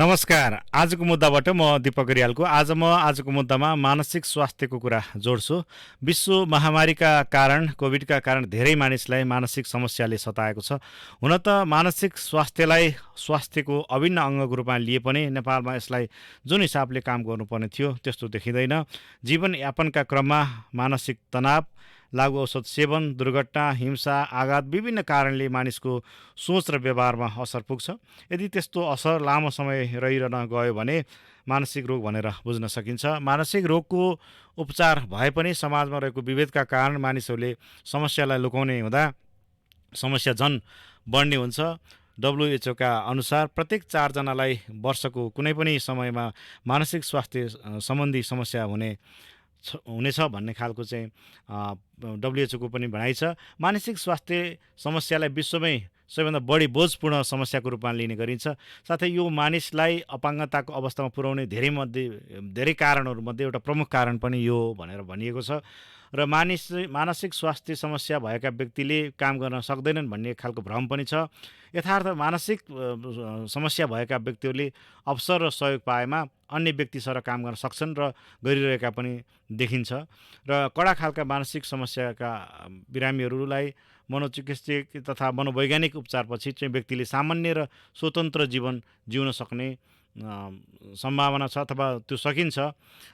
नमस्कार। आजको मुद्दाबाट म दीपक रियालको। आजको मुद्दामा मानसिक स्वास्थ्यको कुरा जोड्छु। विश्व महामारीका कारण, कोभिडका कारण धेरै मानिसलाई मानसिक समस्याले सताएको छ। हुन त मानसिक स्वास्थ्यलाई स्वास्थ्यको अभिन्न अङ्गको रूपमा लिए पनि नेपालमा यसलाई जुन हिसाबले काम गर्नुपर्ने थियो त्यस्तो देखिँदैन। जीवनयापनका क्रममा मानसिक तनाव, लागु औषध सेवन, दुर्घटना, हिंसा, आघात विभिन्न कारणले मानिसको सोच र व्यवहारमा असर पुग्छ। यदि त्यस्तो असर लामो समय रहिरहन गयो भने मानसिक रोग भनेर बुझ्न सकिन्छ। मानसिक रोगको उपचार भए पनि समाजमा रहेको विभेदका कारण मानिसहरूले समस्यालाई लुकाउने हुँदा समस्या झन् बढ्ने हुन्छ। WHO का अनुसार प्रत्येक 4 जनालाई वर्षको कुनै पनि समयमा मानसिक स्वास्थ्य सम्बन्धी समस्या हुनेछ भन्ने खालको चाहिँ WHO को पनि भनाइ छ। मानसिक स्वास्थ्य समस्यालाई विश्वमै सबैभन्दा बढी बोझपूर्ण समस्याको रूपमा लिने गरिन्छ। साथै यो मानिसलाई अपाङ्गताको अवस्थामा पुर्याउने धेरै कारणहरूमध्ये एउटा प्रमुख कारण पनि यो भनेर भनिएको छ। र मानसिक स्वास्थ्य समस्या भएका व्यक्तिले काम गर्न सक्दैनन् भन्ने खालको भ्रम पनि छ। यथार्थ मानसिक समस्या भएका व्यक्तिहरूले अवसर र सहयोग पाएमा अन्य व्यक्तिसँग काम गर्न सक्छन् र गरिरहेका पनि देखिन्छ। र कडा खालका मानसिक समस्याका बिरामीहरूलाई मनोचिकित्सक तथा मनोवैज्ञानिक उपचारपछि चाहिँ व्यक्तिले सामान्य र स्वतन्त्र जीवन जिउन सक्ने सम्भावना छ अथवा त्यो सकिन्छ।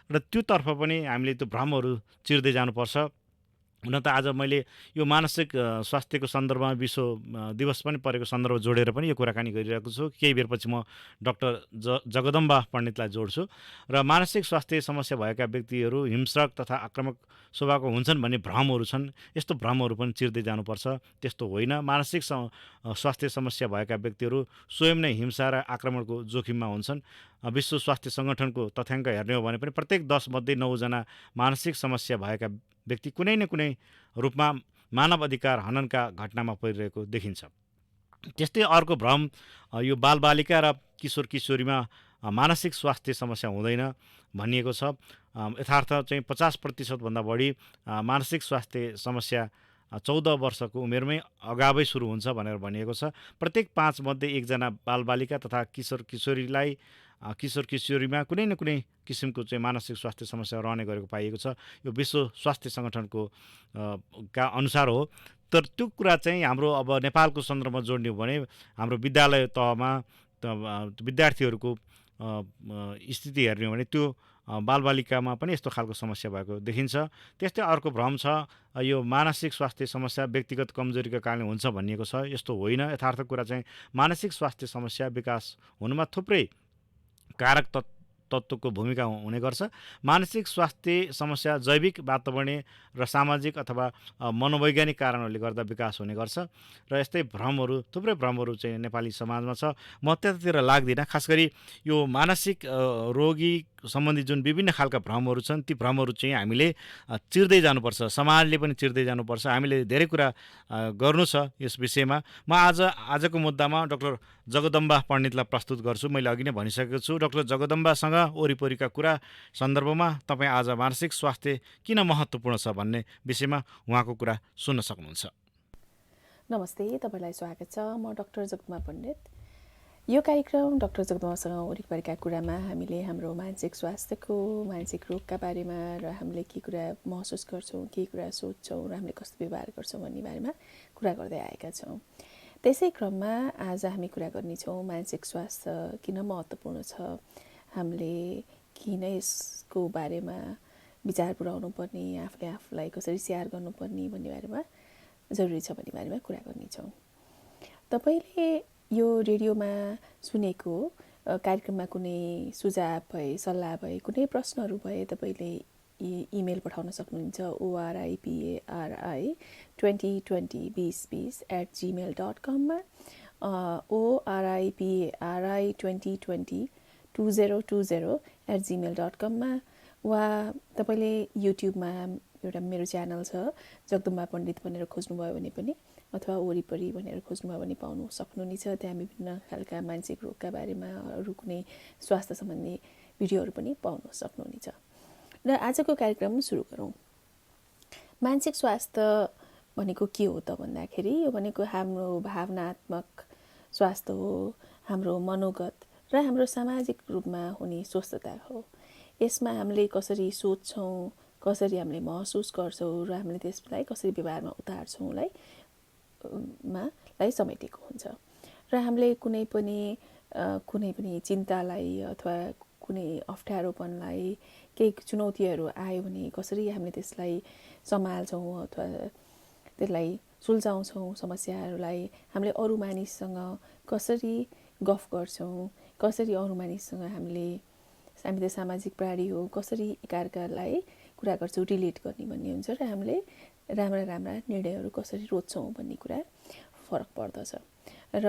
र त्योतर्फ पनि हामीले त्यो भ्रमहरू चिर्दै जानुपर्छ। हुन त आज मैले यो मानसिक स्वास्थ्यको सन्दर्भमा विश्व दिवस पनि परेको सन्दर्भ जोडेर पनि यो कुराकानी गरिरहेको छु। केही बेरपछि म डाक्टर जगदम्बा पण्डितलाई जोड्छु। र मानसिक स्वास्थ्य समस्या भएका व्यक्तिहरू हिंस्रक तथा आक्रामक स्वभावको हुन्छन् भन्ने भ्रमहरू छन्। यस्तो भ्रमहरू पनि चिर्दै जानुपर्छ। त्यस्तो होइन। मानसिक स्वास्थ्य समस्या भएका व्यक्तिहरू स्वयं नै हिंसा र आक्रमणको जोखिममा हुन्छन्। विश्व स्वास्थ्य सङ्गठनको तथ्याङ्क हेर्ने हो भने पनि प्रत्येक 10 मध्ये 9 जना मानसिक समस्या भएका व्यक्ति कुनै न कुनै रूपमा मानव अधिकार हननका घटनामा परिरहेको देखिन्छ। त्यस्तै अर्को भ्रम यो बालबालिका र किशोर किशोरीमा मानसिक स्वास्थ्य समस्या हुँदैन भनिएको छ। यथार्थ चाहिँ 50% भन्दा बढी मानसिक स्वास्थ्य समस्या 14 वर्षको उमेरमै अगावै सुरु हुन्छ भनेर भनिएको छ। प्रत्येक 5 मध्ये 1 जना बालबालिका तथा किशोर किशोरीमा कुनै न कुनै किसिमको चाहिँ मानसिक स्वास्थ्य समस्या रहने गरेको पाइएको छ। यो विश्व स्वास्थ्य सङ्गठनको का अनुसार हो। तर त्यो कुरा चाहिँ हाम्रो अब नेपालको सन्दर्भमा जोड्ने हो भने हाम्रो विद्यालय तहमा विद्यार्थीहरूको स्थिति हेर्ने हो भने त्यो बालबालिकामा पनि यस्तो खालको समस्या भएको देखिन्छ। त्यस्तै अर्को भ्रम छ यो मानसिक स्वास्थ्य समस्या व्यक्तिगत कमजोरीका कारणले हुन्छ भनिएको छ। यस्तो होइन। यथार्थ कुरा चाहिँ मानसिक स्वास्थ्य समस्या विकास हुनुमा थुप्रै कारक तत्त्वको भूमिका हुने गर्छ। मानसिक स्वास्थ्य समस्या जैविक, वातावरणीय र सामाजिक अथवा मनोवैज्ञानिक कारणहरूले गर्दा विकास हुने गर्छ। र यस्तै थुप्रै भ्रमहरू चाहिँ नेपाली समाजमा छ। म त्यतातिर लाग्दिनँ। खास गरी यो मानसिक रोगी सम्बन्धी जुन विभिन्न खालका भ्रमहरू छन् ती भ्रमहरू चाहिँ हामीले चिर्दै जानुपर्छ। समाजले पनि चिर्दै जानुपर्छ। हामीले धेरै कुरा गर्नु छ यस विषयमा। म आजको मुद्दामा डाक्टर जगदम्बा पण्डितलाई प्रस्तुत गर्छु। मैले अघि नै भनिसकेको छु। डाक्टर जगदम्बासँग वरिपरिका कुरा सन्दर्भमा तपाईँ आज मानसिक स्वास्थ्य किन महत्त्वपूर्ण छ भन्ने विषयमा उहाँको कुरा सुन्न सक्नुहुन्छ। नमस्ते, तपाईँलाई स्वागत छ। म डाक्टर जगदम्बा पण्डित। यो कार्यक्रम डाक्टर जगदम्बासँग वरिपरिका कुरामा हामीले हाम्रो मानसिक स्वास्थ्यको, मानसिक रोगका बारेमा र हामीले के कुरा महसुस गर्छौँ, के कुरा सोच्छौँ र हामीले कस्तो व्यवहार गर्छौँ भन्ने बारेमा कुरा गर्दै आएका छौँ। त्यसै क्रममा आज हामी कुरा गर्नेछौँ मानसिक स्वास्थ्य किन महत्त्वपूर्ण छ, हामीले किन यसको बारेमा विचार पुर्याउनु पर्ने, आफूलाई कसरी स्याहार गर्नुपर्ने भन्ने बारेमा जरुरी छ भन्ने बारेमा कुरा गर्नेछौँ। तपाईँले यो रेडियोमा सुनेको कार्यक्रममा कुनै सुझाव भए, सल्लाह भए, कुनै प्रश्नहरू भए तपाईँले इमेल पठाउन सक्नुहुन्छ oripari202020@gmail.com मा oripari202020@gmail.com मा वा तपाईँले युट्युबमा एउटा मेरो च्यानल छ जगदम्बा पण्डित भनेर खोज्नुभयो भने पनि अथवा वरिपरि भनेर खोज्नुभयो भने पाउनु सक्नुहुनेछ। त्यहाँ विभिन्न खालका मानसिक रोगका बारेमा अरू कुनै स्वास्थ्य सम्बन्धी भिडियोहरू पनि पाउन सक्नुहुनेछ। र आजको कार्यक्रम सुरु गरौँ। मानसिक स्वास्थ्य भनेको के हो त भन्दाखेरि यो भनेको हाम्रो भावनात्मक स्वास्थ्य हो, हाम्रो मनोगत र हाम्रो सामाजिक रूपमा हुने स्वस्थता हो। यसमा हामीले कसरी सोच्छौँ, कसरी हामीले महसुस गर्छौँ र हामीले त्यसलाई कसरी व्यवहारमा उतार्छौँलाई समेटेको हुन्छ। र हामीले कुनै पनि चिन्तालाई अथवा कुनै अप्ठ्यारोपनलाई, केही चुनौतीहरू आयो भने कसरी हामीले त्यसलाई सम्हाल्छौँ अथवा त्यसलाई सुल्झाउँछौँ, समस्याहरूलाई हामीले अरू मानिससँग कसरी गफ गर्छौँ, कसरी अरू मानिससँग हामी त सामाजिक प्राणी हो, कसरी एकअर्कालाई कुरा गर्छौँ, रिलेट गर्ने भन्ने हुन्छ। र हामीले राम्रा निर्णयहरू कसरी रोज्छौँ भन्ने कुरा फरक पर्दछ। र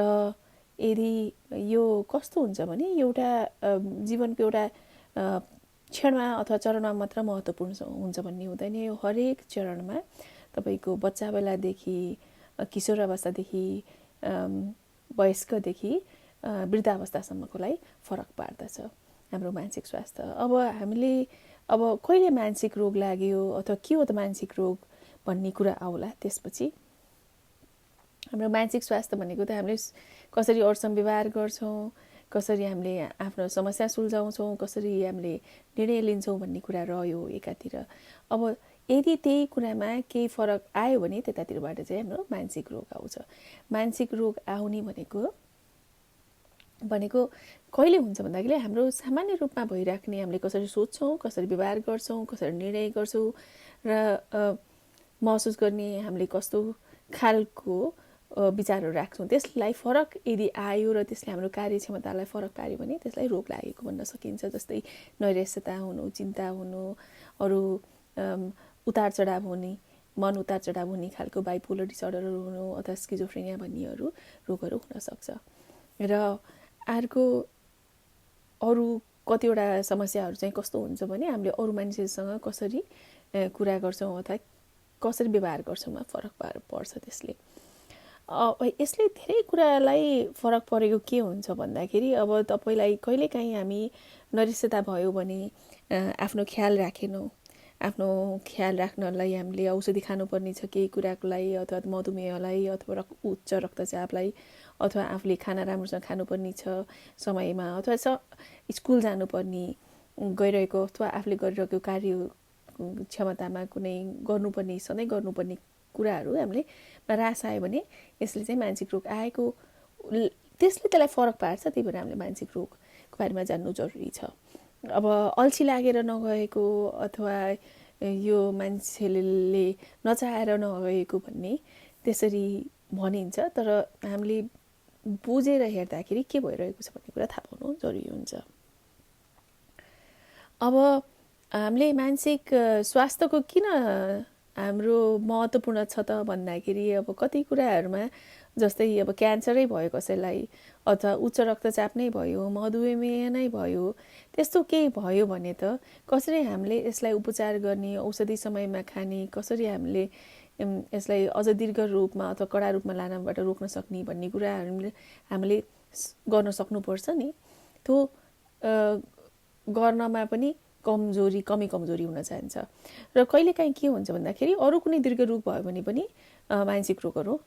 यदि यो कस्तो हुन्छ भने एउटा जीवनको एउटा क्षणमा अथवा चरणमा मात्र महत्त्वपूर्ण हुन्छ भन्ने हुँदैन। यो हरेक चरणमा तपाईँको बच्चा बेलादेखि, किशोर अवस्थादेखि, वयस्कदेखि वृद्धावस्थासम्मकोलाई फरक पार्दछ हाम्रो मानसिक स्वास्थ्य। अब कहिले मानसिक रोग लाग्यो अथवा के हो त मानसिक रोग भन्ने कुरा आउला। त्यसपछि हाम्रो मानसिक स्वास्थ्य भनेको त हामीले कसरी अरूसँग व्यवहार गर्छौँ, कसरी हामीले आफ्नो समस्या सुल्झाउँछौँ, कसरी हामीले निर्णय लिन्छौँ भन्ने कुरा रह्यो एकातिर। अब यदि त्यही कुरामा केही फरक आयो भने त्यतातिरबाट चाहिँ हाम्रो मानसिक रोग आउँछ। मानसिक रोग आउने भनेको कहिले हुन्छ भन्दाखेरि हाम्रो सामान्य रूपमा भइराख्ने, हामीले कसरी सोच्छौँ, कसरी व्यवहार गर्छौँ, कसरी निर्णय गर्छौँ र महसुस गर्ने, हामीले कस्तो खालको विचारहरू राख्छौँ, त्यसलाई फरक यदि आयो र त्यसले हाम्रो कार्यक्षमतालाई फरक पार्यो भने त्यसलाई रोग लागेको भन्न सकिन्छ। जस्तै नैराश्यता हुनु, चिन्ता हुनु, अरू उतार चढाव हुने, मन उतार चढाव हुने खालको बाइपोलर डिसअर्डरहरू हुनु अथवा स्किजोफ्रेनिया भन्नेहरू रोगहरू हुनसक्छ। र अर्को अरू कतिवटा समस्याहरू चाहिँ कस्तो हुन्छ भने हामीले अरू मानिसहरूसँग कसरी कुरा गर्छौँ अथवा कसरी व्यवहार गर्छौँमा फरक पर्छ। त्यसले यसले धेरै कुरालाई फरक परेको के हुन्छ भन्दाखेरि अब तपाईँलाई कहिलेकाहीँ हामी नैराश्यता भयो भने आफ्नो ख्याल राखेनौँ, आफ्नो ख्याल राख्नलाई हामीले औषधि खानुपर्ने छ केही कुराको लागि, अथवा मधुमेहलाई अथवा उच्च रक्तचापलाई, अथवा आफूले खाना राम्रोसँग खानुपर्ने छ समयमा, अथवा स्कुल जानुपर्ने गइरहेको अथवा आफूले गरिरहेको कार्य क्षमतामा कुनै सधैँ गर्नुपर्ने कुराहरू हामीले ह्रास आयो भने यसले चाहिँ मानसिक रोग आएको, त्यसले त्यसलाई फरक पार्छ। त्यही भएर हामीले मानसिक रोगको बारेमा जान्नु जरुरी छ। अब अल्छी लागेर नगएको अथवा यो मान्छेले नचाहेर नगएको भन्ने त्यसरी भनिन्छ, तर हामीले बुझेर हेर्दाखेरि के भइरहेको छ भन्ने कुरा थाहा पाउनु जरुरी हुन्छ। अब हामीले मानसिक स्वास्थ्यको किन हाम्रो महत्त्वपूर्ण छ त भन्दाखेरि अब कति कुराहरूमा, जस्तै अब क्यान्सरै भयो कसैलाई, अथवा उच्च रक्तचाप नै भयो, मधुमेह नै भयो, त्यस्तो केही भयो भने त कसरी हामीले यसलाई उपचार गर्ने, औषधि समयमा खाने, कसरी हामीले यसलाई अझ दीर्घ रूपमा अथवा कडा रूपमा लानबाट रोक्न सक्ने भन्ने कुराहरू हामीले गर्न सक्नुपर्छ नि। त्यो गर्नमा पनि कमी कमजोरी हुन जान्छ। र कहिलेकाहीँ के हुन्छ भन्दाखेरि अरू कुनै दीर्घ रोग भयो भने पनि मानसिक रोगहरू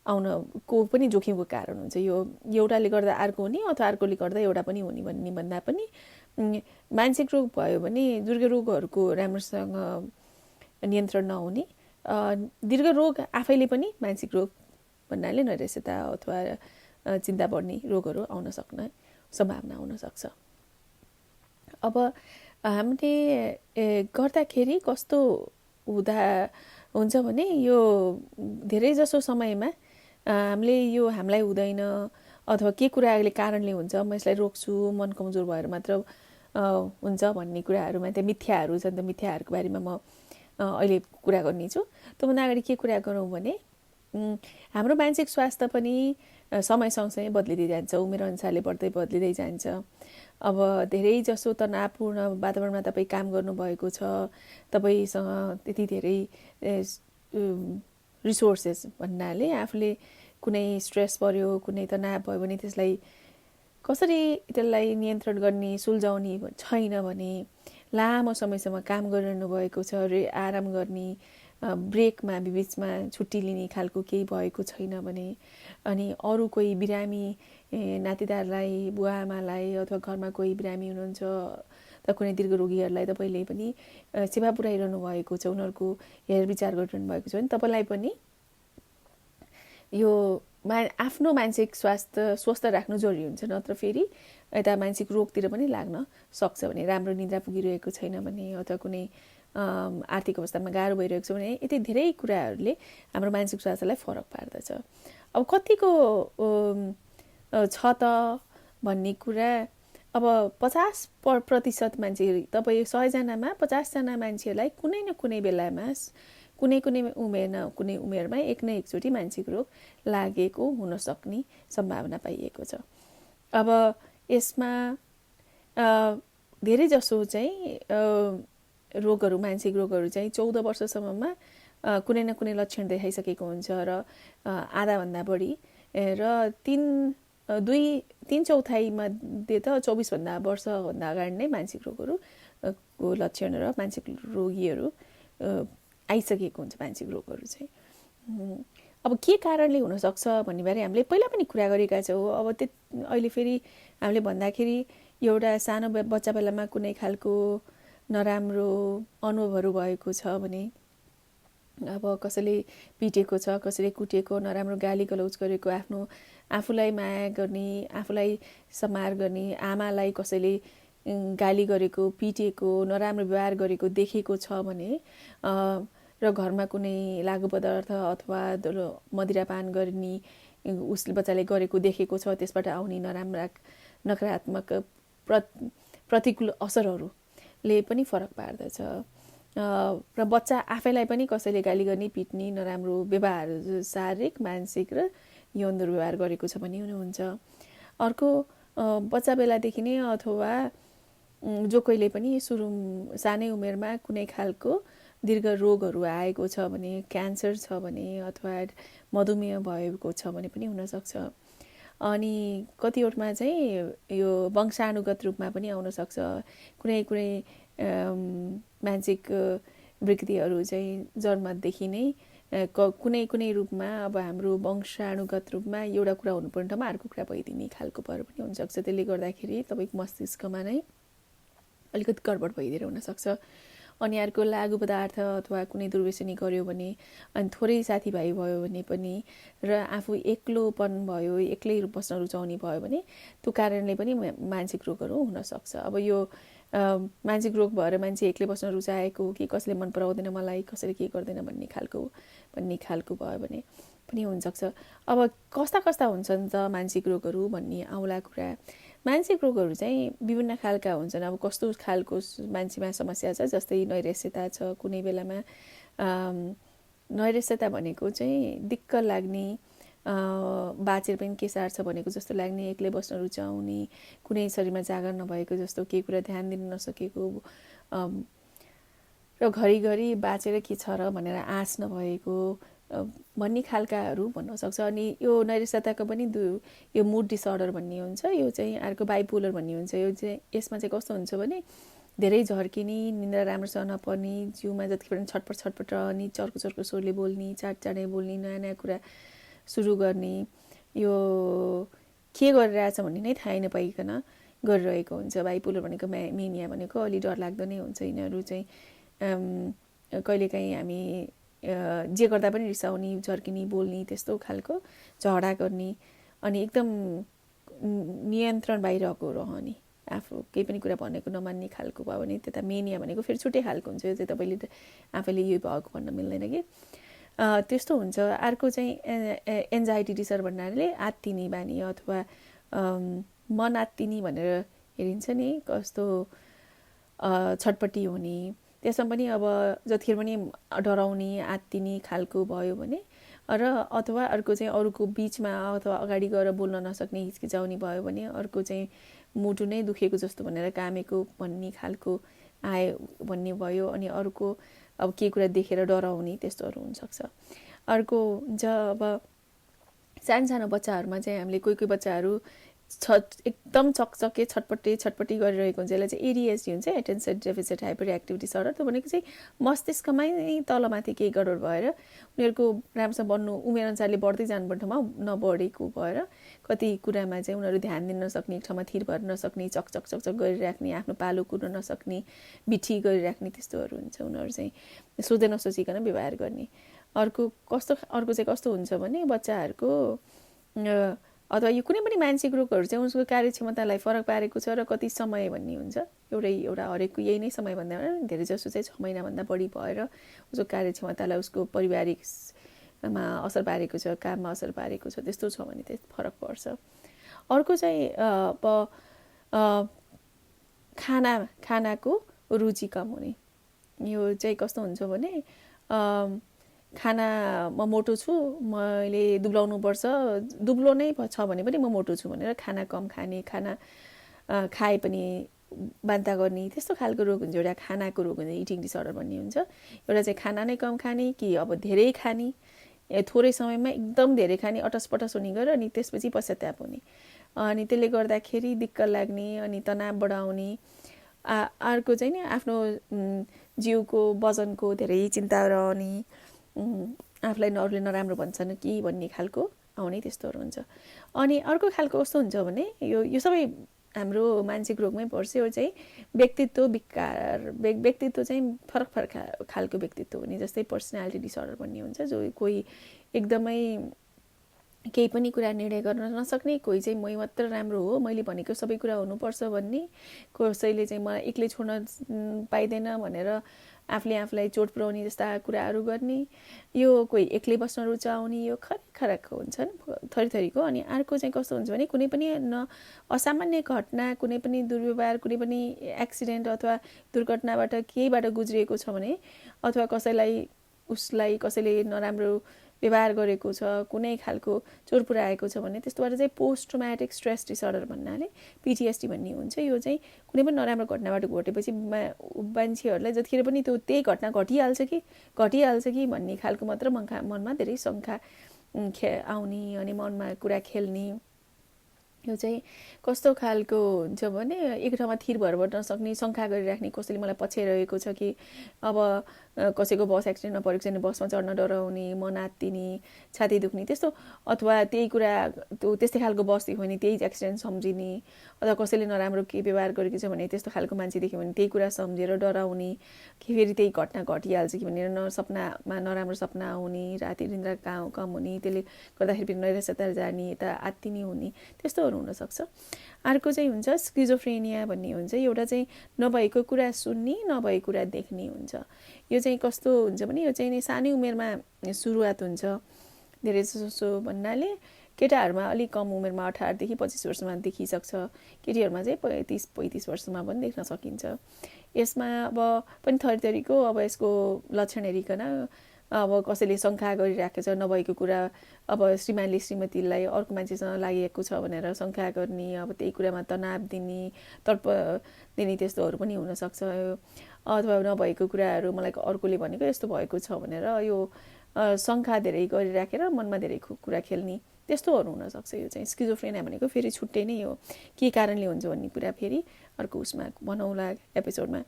आउनको पनि जोखिमको कारण हुन्छ। यो एउटाले गर्दा अर्को हुने अथवा अर्कोले गर्दा एउटा पनि हुने भन्ने भन्दा पनि मानसिक रोग भयो भने दीर्घ रोगहरूको राम्रोसँग नियन्त्रण नहुने, दीर्घ रोग आफैले पनि मानसिक रोग भन्नाले नैराश्यता अथवा चिन्ता बढ्ने रोगहरू आउन सक्ने सम्भावना हुनसक्छ। अब हामीले गर्दाखेरि कस्तो हुन्छ भने यो धेरै जसो समयमा हामीले यो हामीलाई हुँदैन अथवा के कुराले कारणले हुन्छ, म यसलाई रोक्छु, मन कमजोर भएर मात्र हुन्छ भन्ने कुराहरूमा त्यहाँ मिथ्याहरू छन्। त मिथ्याहरूको बारेमा म अहिले कुरा गर्नेछु। त्योभन्दा अगाडि के कुरा गरौँ भने हाम्रो मानसिक स्वास्थ्य पनि समय सँगसँगै बदलिँदै जान्छ, उमेर अनुसारले बदलिँदै जान्छ। अब धेरै जसो तनावपूर्ण वातावरणमा तपाईँ काम गर्नुभएको छ, तपाईँसँग त्यति धेरै रिसोर्सेस भन्नाले आफूले कुनै स्ट्रेस पर्यो, कुनै तनाव भयो भने त्यसलाई नियन्त्रण गर्ने, सुल्झाउने छैन भने, लामो समयसम्म काम गरिरहनु भएको छ, आराम गर्ने, ब्रेकमा बिचमा छुट्टी लिने खालको केही भएको छैन भने, अनि अरू कोही बिरामी नातिदारलाई, बुवा आमालाई अथवा घरमा कोही बिरामी हुनुहुन्छ त कुनै दीर्घ रोगीहरूलाई तपाईँले पनि सेवा पुर्याइरहनु भएको छ, उनीहरूको हेरविचार गरिरहनु भएको छ भने तपाईँलाई पनि यो आफ्नो मानसिक स्वास्थ्य स्वस्थ राख्नु जरुरी हुन्छ। नत्र फेरि यता मानसिक रोगतिर पनि लाग्न सक्छ भने, राम्रो निद्रा पुगिरहेको छैन भने अथवा कुनै आर्थिक अवस्थामा गाह्रो भइरहेको छ भने यति धेरै कुराहरूले हाम्रो मानसिक स्वास्थ्यलाई फरक पार्दछ। अब कतिको छ त भन्ने कुरा, अब 50% मान्छे, तपाईँ 100जनामा 50जना मान्छेहरूलाई कुनै न कुनै बेलामा कुनै कुनै उमेरमा एक न एकचोटि मानसिक रोग लागेको हुन सक्ने सम्भावना पाइएको छ। अब यसमा धेरै जसो चाहिँ रोगहरू, मानसिक रोगहरू चाहिँ 14 वर्षसम्ममा कुनै न कुनै लक्षण देखाइसकेको हुन्छ र आधाभन्दा बढी र 3/4 मध्ये त 24 वर्षभन्दा अगाडि नै मानसिक रोगहरू को लक्षण र मानसिक रोगीहरू आइसकेको हुन्छ। मानसिक रोगहरू चाहिँ अब के कारणले हुनसक्छ भन्ने बारे हामीले पहिला पनि कुरा गरेका छौँ। अब अहिले फेरि हामीले भन्दाखेरि एउटा सानो बच्चा बेलामा कुनै खालको नराम्रो अनुभवहरू भएको छ भने, अब कसैले पिटेको छ, कसैले कुटेको, नराम्रो गाली गलौज गरेको, आफूलाई माया गर्ने, आफूलाई सम्मान गर्ने आमालाई कसैले गाली गरेको, पिटेको, नराम्रो व्यवहार गरेको देखेको छ भने र घरमा कुनै लागु पदार्थ अथवा मदिरापान गर्ने उसले बच्चाले गरेको देखेको छ, त्यसबाट आउने नकारात्मक प्रतिकूल असरहरूले पनि फरक पार्दछ। र बच्चा आफैलाई पनि कसैले गाली गर्ने, पिट्ने, नराम्रो व्यवहार, शारीरिक, मानसिक र यौन दुर्व्यवहार गरेको छ भने हुन्छ। अर्को, बच्चा बेलादेखि नै अथवा जो कोहीले पनि सानै उमेरमा कुनै खालको दीर्घ रोगहरू आएको छ भने, क्यान्सर छ भने अथवा मधुमेह भएको छ भने पनि हुनसक्छ। अनि कतिवटामा चाहिँ यो वंशानुगत रूपमा पनि आउन सक्छ। कुनै मानसिक विकृतिहरू चाहिँ जन्मदेखि नै कुनै रूपमा, अब हाम्रो वंशानुगत रूपमा एउटा कुरा हुनुपर्ने ठाउँमा अर्को कुरा भइदिने खालको भएर पनि हुनसक्छ। त्यसले गर्दाखेरि तपाईँको मस्तिष्कमा नै अलिकति गडबड भइदिएर हुनसक्छ। अनि अर्को, लागु पदार्थ अथवा कुनै दुर्व्यसनी गर्यो भने, अनि थोरै साथीभाइ भयो भने पनि, र आफू एक्लोपन भयो, एक्लै बस्न रुचाउने भयो भने त्यो कारणले पनि मानसिक रोगहरू हुनसक्छ। अब यो मानसिक रोग भएर मान्छे एक्लै बस्न रुचाएको कि कसैले मन पराउँदैन मलाई, कसैले के गर्दैन भन्ने खालको भयो भने पनि हुनसक्छ। अब कस्ता हुन्छन् त मानसिक रोगहरू भन्ने आउला कुरा। मानसिक रोगहरू चाहिँ विभिन्न खालका हुन्छन्। अब कस्तो खालको मान्छेमा समस्या छ, जस्तै नैराश्यता छ, कुनै बेलामा नैराश्यता भनेको चाहिँ दिक्क लाग्ने, बाँचेर पनि के सार छ भनेको जस्तो लाग्ने, एक्लै बस्न रुचाउने, कुनै शरीरमा जागर नभएको जस्तो, केही कुरा ध्यान दिन नसकेको र घरिघरि बाँचेर के छ र भनेर आश नभएको भन्ने खालकाहरू भन्न सक्छ। अनि यो नैराश्यताको पनि यो मुड डिसअर्डर भन्ने हुन्छ, यो चाहिँ अर्को बाइपोलर भन्ने हुन्छ। यो चाहिँ यसमा चाहिँ कस्तो हुन्छ भने धेरै झर्किने, निन्द्रा राम्रोसँग नपर्ने, जिउमा जतिखेर पनि छटपट रहने, चर्को स्वरले बोल्ने, चाँडै बोल्ने, नयाँ कुरा सुरु गर्ने, यो के गरिरहेछ भन्ने नै थाहै नपाइकन गरिरहेको हुन्छ। बाइपोलर भनेको, मेनिया भनेको अलि डरलाग्दो नै हुन्छ। यिनीहरू चाहिँ कहिलेकाहीँ हामी जे गर्दा पनि रिसाउने, झर्किने, बोल्ने, त्यस्तो खालको झगडा गर्ने, अनि एकदम नियन्त्रण बाहिरको रहने, आफू केही पनि कुरा भनेको नमान्ने खालको भयो भने त्यता मेनिया भनेको फेरि छुट्टै खालको हुन्छ। यो चाहिँ तपाईँले आफैले यो भएको भन्न मिल्दैन कि त्यस्तो हुन्छ। अर्को चाहिँ एन्जाइटी डिसअर्डर भन्नाले आत्तिने बानी अथवा मन आत्तिने भनेर हेरिन्छ नि, कस्तो छटपटी हुने, त्यसमा पनि अब जतिखेर पनि डराउने, आत्तिने खालको भयो भने, र अथवा अर्को चाहिँ अरूको बिचमा अथवा अगाडि गएर बोल्न नसक्ने, हिचकिचाउने भयो भने, अर्को चाहिँ मुटु नै दुखेको जस्तो भनेर कामेको भन्ने खालको आयो भन्ने भयो। अनि अर्को अब के कुरा देखेर डराउने, त्यस्तोहरू हुनसक्छ। अर्को हुन्छ अब सानो बच्चाहरूमा चाहिँ हामीले कोही बच्चाहरू एकदम चकचके छटपटी गरिरहेको हुन्छ, यसलाई चाहिँ एडिएचडी हुन्छ, attention deficit hyper activity disorder. त्यो भनेको चाहिँ मस्तिष्कमै तलमाथि केही गडबड भएर उनीहरूको राम्रोसँग बढ्नु उमेर अनुसारले बढ्दै जानुपर्ने ठाउँमा नबढेको भएर कति कुरामा चाहिँ उनीहरू ध्यान दिन नसक्ने, एक ठाउँमा थिर भएर नसक्ने, चकचक गरिराख्ने, आफ्नो पालो कुर्न नसक्ने, बिठी गरिराख्ने, त्यस्तोहरू हुन्छ। उनीहरू चाहिँ सोधे नसोचिकन व्यवहार गर्ने। अर्को चाहिँ कस्तो हुन्छ भने बच्चाहरूको अथवा यो कुनै पनि मानसिक रोगहरू चाहिँ उसको कार्यक्षमतालाई फरक पारेको छ र कति समय भन्ने हुन्छ। एउटा हरेकको यही नै समय भन्दा धेरै जसो चाहिँ 6 महिनाभन्दा बढी भएर उसको कार्यक्षमतालाई उसको पारिवारिकमा असर पारेको छ, काममा असर पारेको छ, त्यस्तो छ भने चाहिँ फरक पर्छ। अर्को चाहिँ अब खानाको रुचि कम हुने। यो चाहिँ कस्तो हुन्छ भने खाना म मोटो छु, मैले दुब्लाउनुपर्छ, दुब्लो नै छ भने पनि म मोटो छु भनेर खाना कम खाने, खाना खाए पनि बान्ता गर्ने, त्यस्तो खालको रोग हुन्छ। एउटा खानाको रोग हुन्छ, इटिङ डिसअर्डर भन्ने हुन्छ। एउटा चाहिँ खाना नै कम खाने कि अब धेरै खाने, थोरै समयमा एकदम धेरै खाने, अटसपटस हुने गरेर अनि त्यसपछि पश्चाताप हुने, अनि त्यसले गर्दाखेरि दिक्क लाग्ने, अनि तनाव बढाउने। अर्को चाहिँ नि आफ्नो जिउको वजनको धेरै चिन्ता रहने, आफूलाई अरूले नराम्रो भन्छन् कि भन्ने खालको आउने, त्यस्तोहरू हुन्छ। अनि अर्को खालको कस्तो हुन्छ भने यो सबै हाम्रो मानसिक रोगमै पर्छ। यो चाहिँ व्यक्तित्व विकार, व्यक्तित्व चाहिँ फरक खालको व्यक्तित्व हुने, जस्तै पर्सनालिटी डिसअर्डर भन्ने हुन्छ, जो कोही एकदमै केही पनि कुरा निर्णय गर्न नसक्ने, कोही चाहिँ मै मात्र राम्रो हो, मैले भनेको सबै कुरा हुनुपर्छ भन्ने, कसैले चाहिँ मलाई एक्लै छोड्न पाइँदैन भनेर आफूलाई चोट पुर्याउने जस्ता कुराहरू गर्ने, यो कोही एक्लै बस्न रुचाउने, यो खरक हुन्छन् थरीको। अनि अर्को चाहिँ कस्तो हुन्छ भने कुनै पनि असामान्य घटना, कुनै पनि दुर्व्यवहार, कुनै पनि एक्सिडेन्ट अथवा दुर्घटनाबाट केहीबाट गुज्रिएको छ भने, अथवा कसैले नराम्रो व्यवहार गरेको छ, कुनै खालको चोट पुर्याएको छ भने त्यस्तोबाट चाहिँ पोस्ट ट्रोमेटिक स्ट्रेस डिसअर्डर भन्नाले पिटिएसडी भन्ने हुन्छ। यो चाहिँ कुनै पनि नराम्रो घटनाबाट घटेपछि मान्छेहरूलाई जतिखेर पनि त्यही घटना घटिहाल्छ कि भन्ने खालको मात्र मनमा धेरै शङ्का आउने, अनि मनमा कुरा खेल्ने। यो चाहिँ कस्तो खालको हुन्छ भने एक ठाउँमा थिर भएर बस्न नसक्ने, शङ्का गरिराख्ने, कसैले मलाई पछ्याइरहेको छ कि, अब कसैको बस एक्सिडेन्टमा परेको छ भने बसमा चढ्न डराउने, मन आत्तिने, छाती दुख्ने, त्यस्तो। अथवा त्यही कुरा त्यस्तै खालको बस देख्यो भने त्यही एक्सिडेन्ट सम्झिने, अथवा कसैले नराम्रो के व्यवहार गरेको छ भने त्यस्तो खालको मान्छे देख्यो भने त्यही कुरा सम्झेर डराउने, कि फेरि त्यही घटना घटिहाल्छ कि भनेर सपनामा नराम्रो सपना आउने, राति निन्द्रा कम हुने, त्यसले गर्दाखेरि फेरि नैराश्यता जाने, यता आत्तिने हुने, त्यस्तोहरू हुनसक्छ। अर्को चाहिँ हुन्छ स्किजोफ्रेनिया भन्ने हुन्छ। एउटा चाहिँ नभएको कुरा सुन्ने, नभएको कुरा देख्ने हुन्छ। यो चाहिँ कस्तो हुन्छ भने यो चाहिँ सानै उमेरमा सुरुवात हुन्छ। धेरै जसो भन्नाले केटाहरूमा अलिक कम उमेरमा 18 देखि 25 वर्षमा देखिसक्छ, केटीहरूमा चाहिँ 35 वर्षमा पनि देख्न सकिन्छ। यसमा अब पनि थरीको अब यसको लक्षण हेरिकन अब कसैले शङ्का गरिराखेको छ, नभएको कुरा, अब श्रीमानले श्रीमतीलाई अर्को मान्छेसँग लागेको छ भनेर शङ्का गर्ने, अब त्यही कुरामा तनाव दिने, तर्प दिने, त्यस्तोहरू पनि हुनसक्छ। अथवा नभएको कुराहरू मलाई अर्कोले भनेको यस्तो भएको छ भनेर यो शङ्का धेरै गरिराखेर मनमा धेरै कुरा खेल्ने, त्यस्तोहरू हुनसक्छ। यो चाहिँ स्किजोफ्रेनिया भनेको फेरि छुट्टै नै हो, के कारणले हुन्छ भन्ने कुरा फेरि अर्को उसमा भनौँला एपिसोडमा।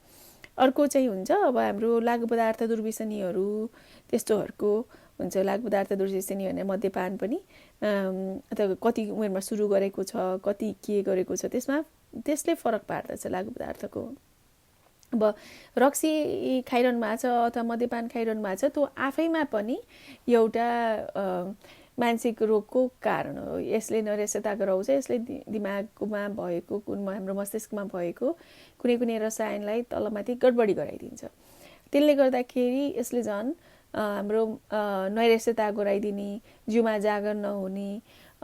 अर्को चाहिँ हुन्छ अब हाम्रो लागु पदार्थ दुर्व्यसनीहरू, त्यस्तोहरूको हुन्छ। लागु पदार्थ दुर्व्यसनी भने मद्यपान पनि अथवा कति उमेरमा सुरु गरेको छ, कति के गरेको छ, त्यसले फरक पार्दछ लागु पदार्थको। अब रक्सी खाइरहनु भएको छ अथवा मद्यपान खाइरहनु भएको छ, त्यो आफैमा पनि एउटा मानसिक रोगको कारण हो। यसले नैराश्यता गराउँछ, यसले दिमागमा भएको हाम्रो मस्तिष्कमा भएको कुनै रसायनलाई तलमाथि गडबडी गराइदिन्छ। त्यसले गर्दाखेरि यसले झन् हाम्रो नैराश्यता गराइदिने, जिउमा जागर नहुने,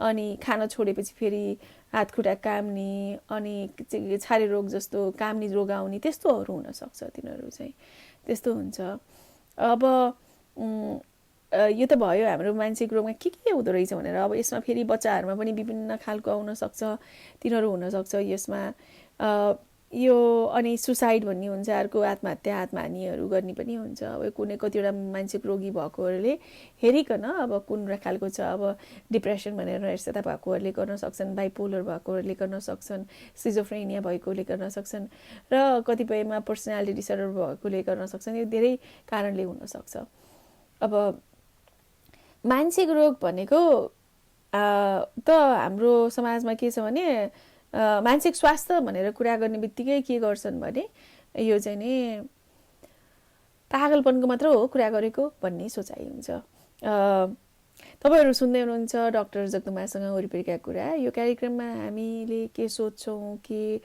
अनि खाना छोडेपछि फेरि हात खुट्टा काम्ने, अनि छारे रोग जस्तो काम्ने रोग आउने, त्यस्तोहरू हुनसक्छ। तिनीहरू चाहिँ त्यस्तो हुन्छ। अब यो त भयो हाम्रो मानसिक रोगमा के हुँदो रहेछ भनेर। अब यसमा फेरि बच्चाहरूमा पनि विभिन्न खालको आउन सक्छ, तिनीहरू हुनसक्छ। यसमा यो अनि सुसाइड भन्ने हुन्छ, अर्को आत्महत्या आत्महानिहरू गर्ने पनि हुन्छ। अब कुनै कतिवटा मानसिक रोगी भएकोहरूले हेरिकन अब कुन खालको छ, अब डिप्रेसन भनेर यस्ता भएकोहरूले गर्न सक्छन्, बाइपोलर भएकोहरूले गर्न सक्छन्, सिजोफ्रेनिया भएकोले गर्न सक्छन्, र कतिपयमा पर्सनालिटी डिसअर्डर भएकोले गर्न सक्छन्। यो धेरै कारणले हुनसक्छ। अब मानसिक रोग भनेको त हाम्रो समाजमा के छ भने मानसिक स्वास्थ्य भनेर कुरा गर्ने बित्तिकै के गर्छन् भने यो चाहिँ नि पागलपनको मात्र हो कुरा गरेको भन्ने सोचाइ हुन्छ। तपाईहरु सुन्दै हुनुहुन्छ डाक्टर जगदम्बासँग वरिपरिका कुरा। यो कार्यक्रममा हामीले के सोच्छौं, के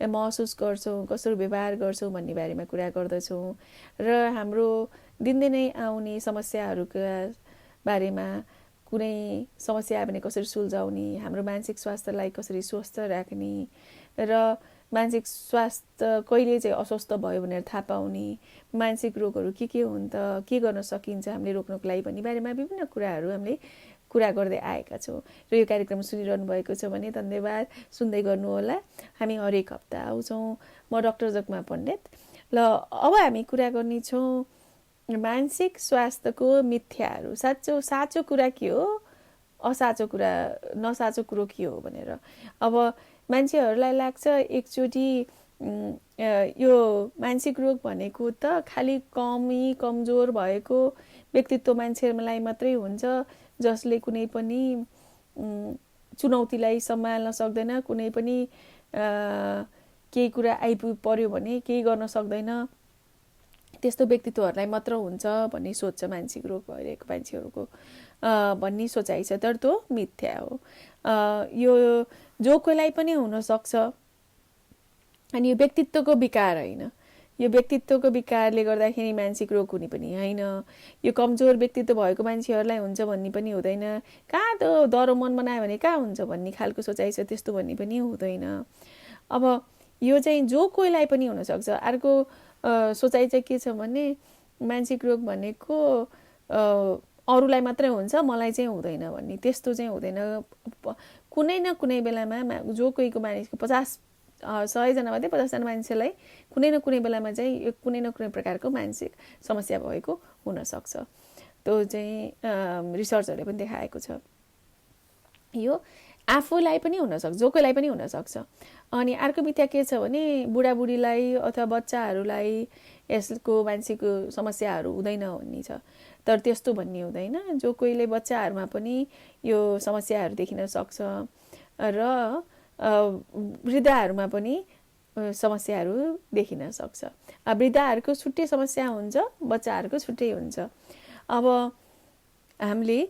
महसुस गर्छौं, कसरी व्यवहार गर्छौं भन्ने बारेमा कुरा गर्दछौं र हाम्रो दिनदिनै आउने समस्याहरूका बारेमा कुनै समस्या आयो भने कसरी सुल्झाउने, हाम्रो मानसिक स्वास्थ्यलाई कसरी स्वस्थ राख्ने र मानसिक स्वास्थ्य कहिले चाहिँ अस्वस्थ भयो भनेर थाहा पाउने, मानसिक रोगहरू के हुन् त, के गर्न सकिन्छ हामीले रोक्नको लागि भन्ने बारेमा विभिन्न कुराहरू हामीले कुरा गर्दै आएका छौँ। र यो कार्यक्रम सुनिरहनु भएको छ भने धन्यवाद, सुन्दै गर्नुहोला। हामी हरेक हप्ता आउँछौँ। म डाक्टर जगमा पण्डित। ल अब हामी कुरा गर्नेछौँ मानसिक स्वास्थ्यको मिथ्याहरू। साँचो कुरा के हो, असाँचो कुरा नसाँचो कुरो के हो भनेर। अब मान्छेहरूलाई लाग्छ एकचोटि यो मानसिक रोग भनेको त खालि कमजोर भएको व्यक्तित्व मान्छेलाई मात्रै हुन्छ, जसले कुनै पनि चुनौतीलाई सम्हाल्न सक्दैन, कुनै पनि केही कुरा आइपर्यो भने केही गर्न सक्दैन, त्यस्तो व्यक्तित्वहरूलाई मात्र हुन्छ भन्ने सोच छ मानसिक रोग भइरहेको मान्छेहरूको भन्ने सोचाइ छ। तर त्यो मिथ्या हो। यो जो कोहीलाई पनि हुन सक्छ। अनि यो व्यक्तित्वको विकार होइन। यो व्यक्तित्वको विकारले गर्दाखेरि मानसिक रोग हुने पनि होइन। यो कमजोर व्यक्तित्व भएको मान्छेहरूलाई हुन्छ भन्ने पनि हुँदैन। कहाँ त डरो मन बनायो भने कहाँ हुन्छ भन्ने खालको सोचाइ छ, त्यस्तो भन्ने पनि हुँदैन। अब यो चाहिँ जो कोहीलाई पनि हुन सक्छ। अर्को सोचाइ चाहिँ के छ भने मानसिक रोग भनेको अरूलाई मात्रै हुन्छ, मलाई चाहिँ हुँदैन भन्ने। त्यस्तो चाहिँ हुँदैन। कुनै न कुनै बेलामा जो कोहीको मानिसको 100 मध्ये 50 जना मान्छेलाई कुनै न कुनै बेलामा चाहिँ कुनै न कुनै प्रकारको मानसिक समस्या भएको हुनसक्छ। त्यो चाहिँ रिसर्चहरूले पनि देखाएको छ। यो आफूलाई पनि हुनसक्छ, जो कोहीलाई पनि हुनसक्छ। अनि अर्को मिथ्या के छ भने बुढाबुढीलाई अथवा बच्चाहरूलाई यसको मानसिक समस्याहरू हुँदैन भन्ने छ। तर त्यस्तो भन्ने हुँदैन। जो कोहीले बच्चाहरूमा पनि यो समस्याहरू देखिन सक्छ र वृद्धहरूमा पनि समस्याहरू देखिन सक्छ। वृद्धहरूको छुट्टै समस्या हुन्छ, बच्चाहरूको छुट्टै हुन्छ। अब हामीले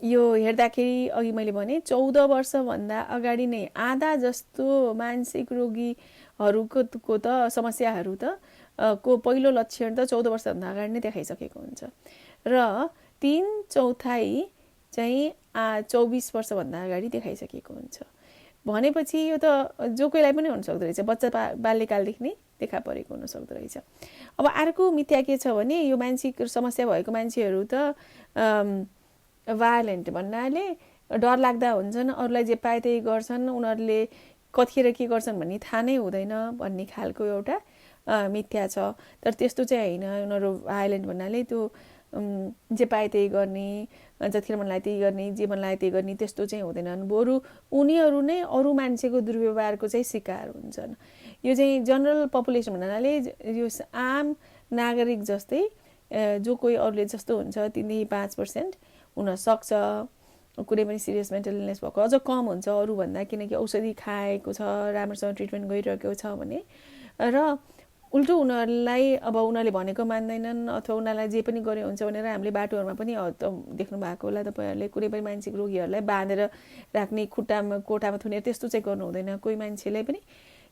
यो हेर्दाखेरि अघि मैले भने 14 वर्षभन्दा अगाडि नै आधा जस्तो मानसिक रोगीहरूको त समस्याहरू त को पहिलो लक्षण त 14 वर्षभन्दा अगाडि नै देखाइसकेको हुन्छ र 3/4 चाहिँ 24 वर्षभन्दा अगाडि देखाइसकेको हुन्छ। भनेपछि यो त जो कोहीलाई पनि हुन सक्दो रहेछ, बच्चा बाल्यकालदेखि नै देखा परेको हुन सक्दो रहेछ। अब अर्को मिथ्या के छ भने यो मानसिक समस्या भएको मान्छेहरू त भायोलेन्ट भन्नाले डर लाग्दा हुन्छन्, अरूलाई जे पाए त्यही गर्छन्, उनीहरूले कतिखेर के गर्छन् भन्ने थाहा नै हुँदैन भन्ने खालको एउटा मिथ्या छ। तर त्यस्तो चाहिँ होइन। उनीहरू भायोलेन्ट भन्नाले त्यो जे पाए त्यही गर्ने, जतिखेर मन लाग्यो त्यही गर्ने, जे मन लाग्यो त्यही गर्ने, त्यस्तो चाहिँ हुँदैनन्। बरु उनीहरू नै अरू मान्छेको दुर्व्यवहारको चाहिँ शिकार हुन्छन्। यो चाहिँ जनरल पपुलेसन भन्नाले यो आम नागरिक जस्तै जो कोही अरूले जस्तो हुन्छ 3 देखि 5% हुन सक्छ। कुनै पनि सिरियस मेन्टल इलनेस भएको अझ कम हुन्छ अरूभन्दा, किनकि औषधि खाएको छ, राम्रोसँग ट्रिटमेन्ट गरिरहेको छ भने। र उल्टो उनीहरूलाई अब उनीहरूले भनेको मान्दैनन् अथवा उनीहरूलाई जे पनि गरे हुन्छ भनेर हामीले बाटोहरूमा पनि देख्नु भएको होला तपाईँहरूले। कुनै पनि मानसिक रोगीहरूलाई बाँधेर राख्ने, खुट्टामा कोठामा थुनेर त्यस्तो चाहिँ गर्नु हुँदैन। कोही मान्छेलाई पनि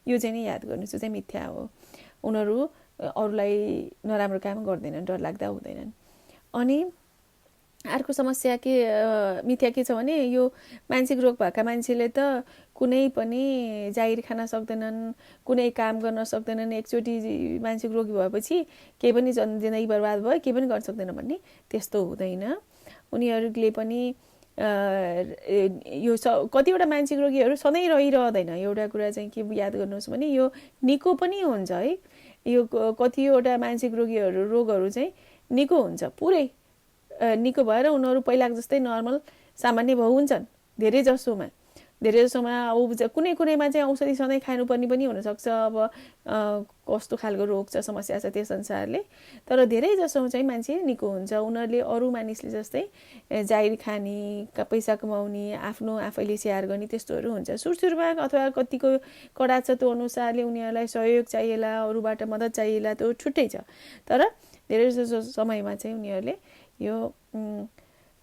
यो चाहिँ नै याद गर्नु चाहिँ मिथ्या हो। उनीहरू अरूलाई नराम्रो काम गर्दैनन्, डर लाग्दा हुँदैनन्। अनि अर्को समस्या के मिथ्या के छ भने यो मानसिक रोग भएका मान्छेले त कुनै पनि जागिर खान सक्दैनन्, कुनै काम गर्न सक्दैनन्। एकचोटि मानसिक रोगी भएपछि केही पनि जिन्दगी बर्बाद भयो, केही पनि गर्न सक्दैन भन्ने त्यस्तो हुँदैन। उनीहरूले पनि यो कतिवटा मानसिक रोगीहरू सधैँ रहिरहँदैन। एउटा कुरा चाहिँ के याद गर्नुहोस् भने यो निको पनि हुन्छ है। यो कतिवटा मानसिक रोगहरू चाहिँ निको हुन्छ, पुरै निको भएर उनीहरू पहिलाको जस्तै नर्मल सामान्य भाउ हुन्छन् धेरै जसोमा। कुनै कुनैमा चाहिँ औषधि सधैँ खानुपर्ने पनि हुनसक्छ, अब कस्तो खालको रोग छ समस्या छ त्यस अनुसारले। तर धेरै जसो चाहिँ मान्छे निको हुन्छ। उनीहरूले अरू मानिसले जस्तै जाहिर खाने, पैसा कमाउने, आफ्नो आफैले स्याहार गर्ने त्यस्तोहरू हुन्छ। सुरुमा अथवा कतिको कडा छ त्यो अनुसारले उनीहरूलाई सहयोग चाहिएला, अरूबाट मद्दत चाहिएला, त्यो छुट्टै छ। तर धेरै जसो समयमा चाहिँ उनीहरूले यो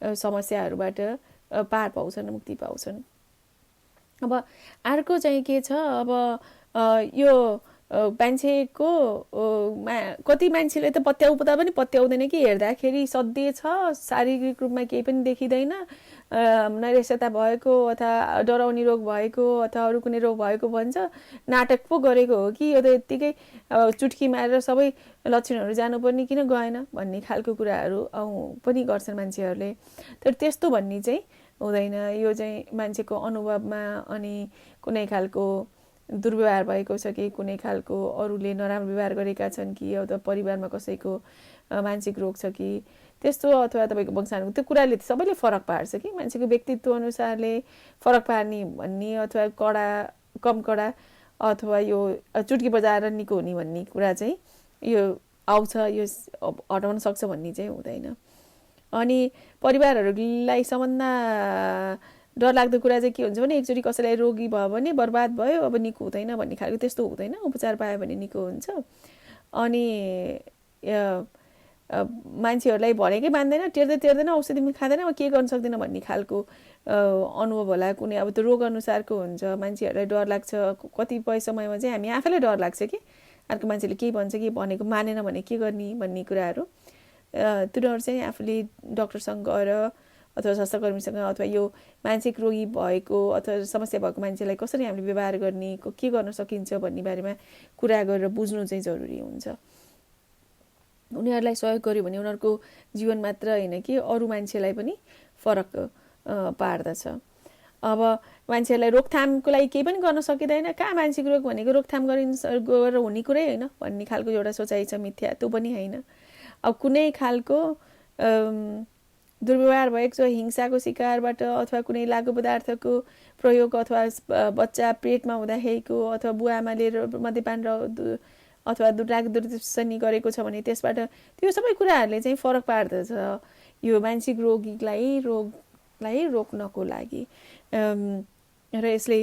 समस्याहरूबाट पार पाउँछन्, मुक्ति पाउँछन्। अब अर्को चाहिँ के छ, अब यो मान्छेको कति मान्छेले त पत्याउँदा पनि पत्याउँदैन कि हेर्दाखेरि सधैँ छ, शारीरिक रूपमा केही पनि देखिँदैन, नैराश्यता भएको अथवा डराउने रोग भएको अथवा अरू कुनै रोग भएको भन्छ, नाटक पो गरेको हो कि यो त यत्तिकै चुट्की मारेर सबै लक्षणहरू जानुपर्ने किन गएन भन्ने खालको कुराहरू पनि गर्छन् मान्छेहरूले। तर त्यस्तो भन्ने चाहिँ हुँदैन। यो चाहिँ मान्छेको अनुभवमा अनि कुनै खालको दुर्व्यवहार भएको छ कि कुनै खालको अरूले नराम्रो व्यवहार गरेका छन् कि अथवा परिवारमा कसैको मानसिक रोग छ कि त्यस्तो, अथवा तपाईँको वंशाणु, त्यो कुराले सबैले फरक पार्छ कि मान्छेको व्यक्तित्व अनुसारले फरक पार्ने भन्ने, अथवा कम कडा अथवा यो चुट्की बजाएर निको हुने भन्ने कुरा चाहिँ यो आउँछ, यो हटाउन सक्छ भन्ने चाहिँ हुँदैन। अनि परिवारहरूलाई सबभन्दा डरलाग्दो कुरा चाहिँ के हुन्छ भने एकचोटि कसैलाई रोगी भयो भने बर्बाद भयो, अब निको हुँदैन भन्ने खालको त्यस्तो हुँदैन। उपचार पायो भने निको हुन्छ। अनि मान्छेहरूलाई भनेकै मान्दैन, टेर्दैन, औषधि पनि खाँदैन, अब के गर्न सक्दैन भन्ने खालको अनुभव होला। कुनै अब त्यो रोग अनुसारको हुन्छ। मान्छेहरूलाई डर लाग्छ, कतिपय समयमा चाहिँ हामी आफैलाई डर लाग्छ कि अर्को मान्छेले के भन्छ कि भनेको मानेन भने के गर्ने भन्ने कुराहरू। त्यो डर चाहिँ आफूले डक्टरसँग गएर अथवा स्वास्थ्यकर्मीसँग अथवा यो मानसिक रोगी भएको अथवा समस्या भएको मान्छेलाई कसरी हामीले व्यवहार गर्ने, के गर्न सकिन्छ भन्ने बारेमा कुरा गरेर बुझ्नु चाहिँ जरुरी हुन्छ। उनीहरूलाई सहयोग गर्यो भने उनीहरूको जीवन मात्र होइन कि अरू मान्छेलाई पनि फरक पार्दछ। अब मान्छेहरूलाई रोकथामको लागि केही पनि गर्न सकिँदैन। कहाँ मानसिक रोग भनेको रोकथाम गरेर हुने कुरै होइन भन्ने खालको एउटा सोचाइ छ, मिथ्या, त्यो पनि होइन। अब कुनै खालको दुर्व्यवहार भएको छ, हिंसाको शिकारबाट अथवा कुनै लागु पदार्थको प्रयोग अथवा बच्चा पेटमा हुँदाखेरिको अथवा बुवा आमाले मद्यपान र अथवा दुर्व्यसनी गरेको छ भने त्यसबाट त्यो सबै कुराहरूले चाहिँ फरक पार्दछ यो मानसिक रोगीलाई रोक्नको लागि। र यसले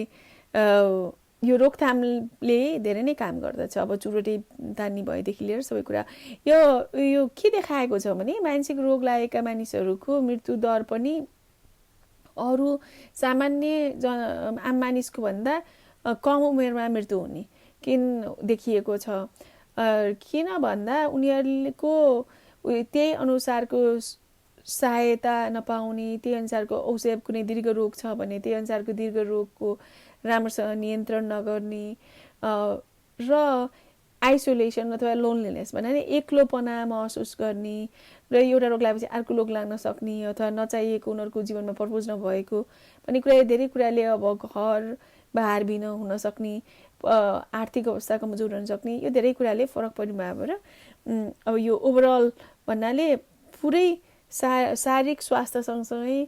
यो रोकथामले धेरै नै काम गर्दछ। अब चुरोटे तान्ने भएदेखि लिएर सबै कुरा यो के देखाएको छ भने मानसिक रोग लागेका मानिसहरूको मृत्यु दर पनि अरू सामान्य आम मानिसको भन्दा कम उमेरमा मृत्यु हुने किन देखिएको छ। किन भन्दा उनीहरूको त्यही अनुसारको सहायता नपाउने, त्यही अनुसारको औषध कुनै दीर्घ रोग छ भने त्यही अनुसारको दीर्घ रोगको राम्रोसँग नियन्त्रण नगर्ने र आइसोलेसन अथवा लोनलीनेस भन्नाले एक्लोपना महसुस गर्ने र एउटा रोग लागेपछि अर्को रोग लाग्न सक्ने अथवा नचाहिएको उनीहरूको जीवनमा पर्पोज नभएको भन्ने कुरा धेरै कुराले अब घर बाहिर बिन हुन सक्ने, आर्थिक अवस्था कमजोर हुन सक्ने, यो धेरै कुराले फरक पर्ने भएर अब यो ओभरअल भन्नाले पुरै शारीरिक स्वास्थ्य सँगसँगै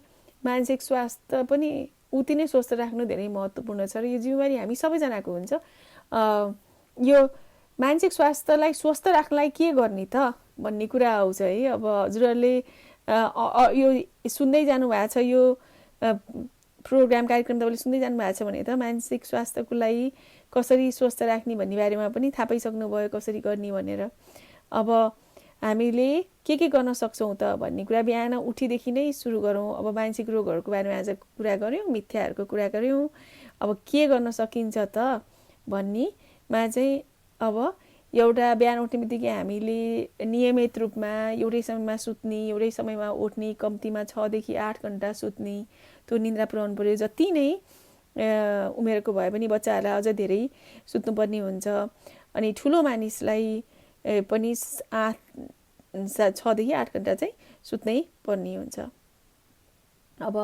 मानसिक स्वास्थ्य पनि उति नै स्वस्थ राख्नु धेरै महत्त्वपूर्ण छ र यो जिम्मेवारी हामी सबैजनाको हुन्छ। यो मानसिक स्वास्थ्यलाई स्वस्थ राख्नलाई के गर्ने त भन्ने कुरा आउँछ है। अब हजुरहरूले यो सुन्दै जानु भएको छ, यो प्रोग्राम कार्यक्रम तपाईँले सुन्दै जानु भएको छ भने त मानसिक स्वास्थ्यको लागि कसरी स्वस्थ राख्ने भन्ने बारेमा पनि थाहा पाइसक्नुभयो कसरी गर्ने भनेर। अब हामीले के गर्न सक्छौँ त भन्ने कुरा बिहान उठीदेखि नै सुरु गरौँ। अब मानसिक रोगहरूको बारेमा आज कुरा गऱ्यौँ, मिथ्याहरूको कुरा गऱ्यौँ। अब के गर्न सकिन्छ त भन्नेमा चाहिँ अब एउटा बिहान उठ्ने बित्तिकै हामीले नियमित रूपमा एउटै समयमा सुत्ने, एउटै समयमा उठ्ने, कम्तीमा 6 देखि 8 घण्टा सुत्ने, त्यो निन्द्रा पुर्याउनु पर्यो। जति नै उमेरको भए पनि बच्चाहरूलाई अझ धेरै सुत्नुपर्ने हुन्छ। अनि ठुलो मानिसलाई पनि 6 देखि 8 घण्टा चाहिँ सुत्नै पर्ने हुन्छ। अब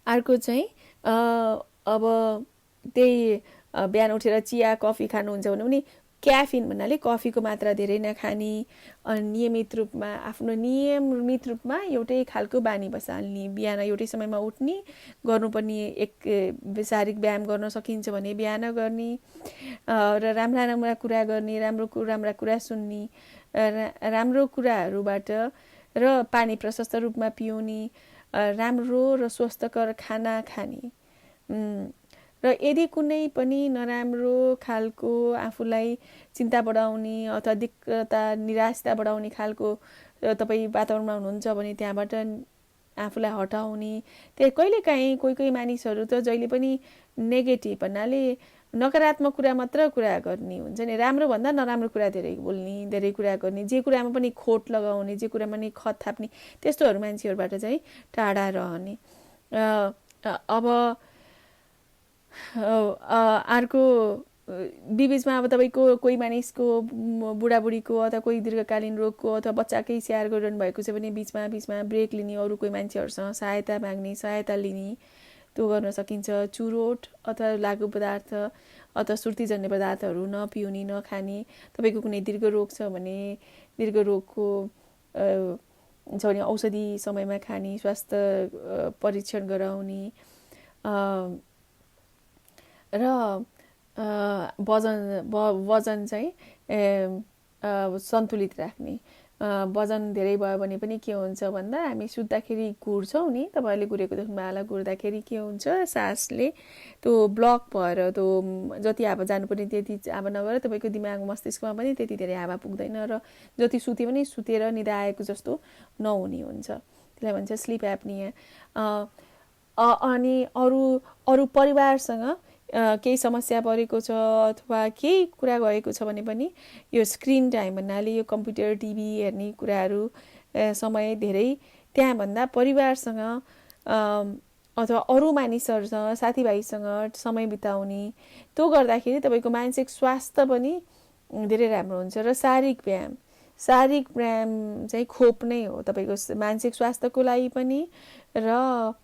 अर्को चाहिँ अब त्यही बिहान उठेर चिया कफी खानुहुन्छ भने पनि क्याफिन भन्नाले कफीको मात्रा धेरै नखाने, नियमित रूपमा आफ्नो नियमित रूपमा एउटै खालको बानी बसाल्ने, बिहान एउटै समयमा उठ्ने, गर्नुपर्ने एक शारीरिक व्यायाम गर्न सकिन्छ भने बिहान गर्ने, र राम्रा राम्रा कुरा गर्ने, राम्रा कुरा सुन्ने, राम्रो कुराहरूबाट र पानी प्रशस्त रूपमा पिउने, राम्रो र स्वस्थकर खाना खाने, र यदि कुनै पनि नराम्रो खालको आफूलाई चिन्ता बढाउने अथवा दिक्कता निराशा बढाउने खालको तपाईँ वातावरणमा हुनुहुन्छ भने त्यहाँबाट आफूलाई हटाउने। त्यही कहिलेकाहीँ कोही मानिसहरू त जहिले पनि नेगेटिभ भन्नाले नकारात्मक कुरा मात्र कुरा गर्ने हुन्छ नि, राम्रो भन्दा नराम्रो कुरा धेरै बोल्ने, धेरै कुरा गर्ने, जे कुरामा पनि खोट लगाउने, जे कुरामा पनि खत थाप्ने, त्यस्तोहरू मान्छेहरूबाट चाहिँ टाढा रहने। अब अर्को बिचमा अब तपाईँको कोही मानिसको बुढाबुढीको अथवा कोही दीर्घकालीन रोगको अथवा बच्चाकै स्याहार गरिरहनु भएको छ भने बिचमा ब्रेक लिने, अरू कोही मान्छेहरूसँग सहायता माग्ने, सहायता लिने, त्यो गर्न सकिन्छ। चुरोट अथवा लागु पदार्थ अथवा सुर्तीजन्य पदार्थहरू नपिउने, नखाने। तपाईँको कुनै दीर्घ रोग छ भने दीर्घ रोगको छ भने औषधि समयमा खाने, स्वास्थ्य परीक्षण गराउने, र वजन चाहिँ सन्तुलित राख्ने। वजन धेरै भयो भने पनि के हुन्छ भन्दा हामी सुत्दाखेरि घुर्छौँ नि, तपाईँहरूले घुरेको देख्नुभयो होला, घुर्दाखेरि के हुन्छ सासले त्यो ब्लक भएर त्यो जति हावा जानुपर्ने त्यति हावा नगएर तपाईँको दिमाग मस्तिष्कमा पनि त्यति धेरै हावा पुग्दैन, र जति सुते पनि सुतेर निदाएको जस्तो नहुने हुन्छ। त्यसलाई भन्छ स्लिप एप्निया। अनि अरू परिवारसँग केही समस्या परेको छ अथवा केही कुरा गएको छ भने पनि यो स्क्रिन टाइम भन्नाले यो कम्प्युटर टिभी हेर्ने कुराहरू समय धेरै त्यहाँभन्दा परिवारसँग अथवा अरू मानिसहरूसँग साथीभाइसँग समय बिताउने, त्यो गर्दाखेरि तपाईँको मानसिक स्वास्थ्य पनि धेरै राम्रो हुन्छ। र शारीरिक व्यायाम चाहिँ खोप नै हो तपाईँको मानसिक स्वास्थ्यको लागि पनि र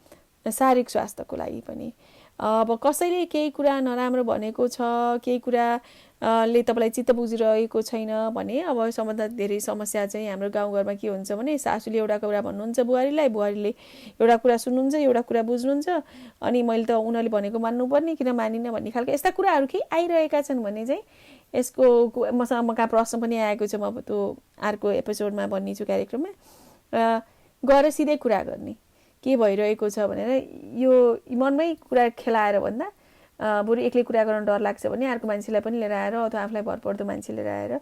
शारीरिक स्वास्थ्यको लागि पनि। अब कसैले केही कुरा नराम्रो भनेको छ, केही कुराले तपाईँलाई चित्त बुझिरहेको छैन भने अब सबभन्दा धेरै समस्या चाहिँ हाम्रो गाउँघरमा के हुन्छ भने सासूले एउटा कुरा भन्नुहुन्छ बुहारीलाई, बुहारीले एउटा कुरा सुन्नुहुन्छ, एउटा कुरा बुझ्नुहुन्छ, अनि मैले त उनीहरूले भनेको मान्नुपर्ने किन मानिनँ भन्ने खालको यस्ता कुराहरू केही आइरहेका छन् भने चाहिँ यसको मसँग कहाँ प्रश्न पनि आएको छ, म त्यो अर्को एपिसोडमा भन्नेछु कार्यक्रममा, गएर सिधै कुरा गर्ने के भइरहेको छ भनेर। यो मनमै कुरा खेलाएर भन्दा बरु एक्लै कुरा गर्न डर लाग्छ भने अर्को मान्छेलाई पनि लिएर आएर अथवा आफूलाई भरपर्दो मान्छे लिएर आएर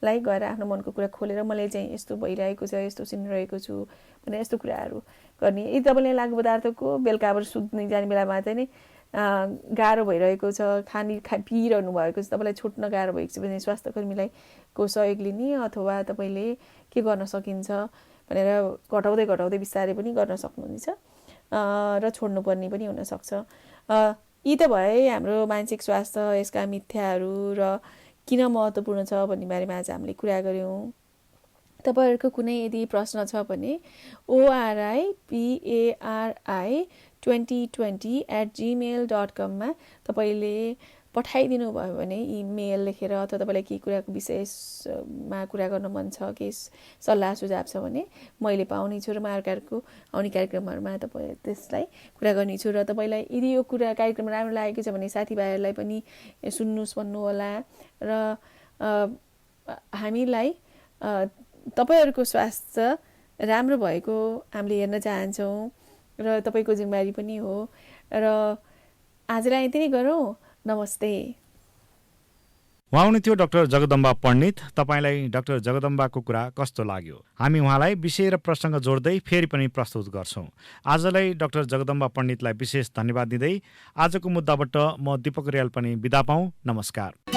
गएर आफ्नो मनको कुरा खोलेर मैले चाहिँ यस्तो भइरहेको छ, यस्तो सुनिरहेको छु भनेर यस्तो कुराहरू गर्ने। यदि तपाईँले लागु पदार्थको बेलुका अब सुत्ने जाने बेलामा चाहिँ नि गाह्रो भइरहेको छ, पिइरहनु भएको छ, तपाईँलाई छुट्न गाह्रो भएको छ भने स्वास्थ्यकर्मीलाई को सहयोग लिने अथवा तपाईँले के गर्न सकिन्छ भनेर घटाउँदै बिस्तारै पनि गर्न सक्नुहुनेछ, र छोड्नुपर्ने पनि हुनसक्छ। यी त भए हाम्रो मानसिक स्वास्थ्य, यसका मिथ्याहरू र किन महत्त्वपूर्ण छ भन्ने बारेमा आज हामीले कुरा गऱ्यौँ। तपाईँहरूको कुनै यदि प्रश्न छ भने oripari2020@gmail.com मा तपाईँले पठाइदिनु भयो भने इमेल लेखेर अथवा तपाईँलाई केही कुराको विषयमा कुरा गर्न मन छ, केही सल्लाह सुझाव छ भने मैले पाउने छु र म अर्को आउने कार्यक्रमहरूमा तपाईँ त्यसलाई कुरा गर्नेछु। र तपाईँलाई यदि यो कुरा कार्यक्रम राम्रो लागेको छ भने साथीभाइहरूलाई पनि सुन्नुहोस् भन्नुहोला, र हामीलाई तपाईँहरूको स्वास्थ्य राम्रो भएको हामीले हेर्न चाहन्छौँ र तपाईँको जिम्मेवारी पनि हो। र आजलाई यति नै गरौँ। नमस्ते। उहाँ हुनुहुन्थ्यो डाक्टर जगदम्बा पण्डित। तपाईँलाई डाक्टर जगदम्बाको कुरा कस्तो लाग्यो? हामी उहाँलाई विषय र प्रसङ्ग जोड्दै फेरि पनि प्रस्तुत गर्छौँ। आजलाई डाक्टर जगदम्बा पण्डितलाई विशेष धन्यवाद दिँदै आजको मुद्दाबाट म दीपक रियाल पनि बिदा पाऊँ। नमस्कार।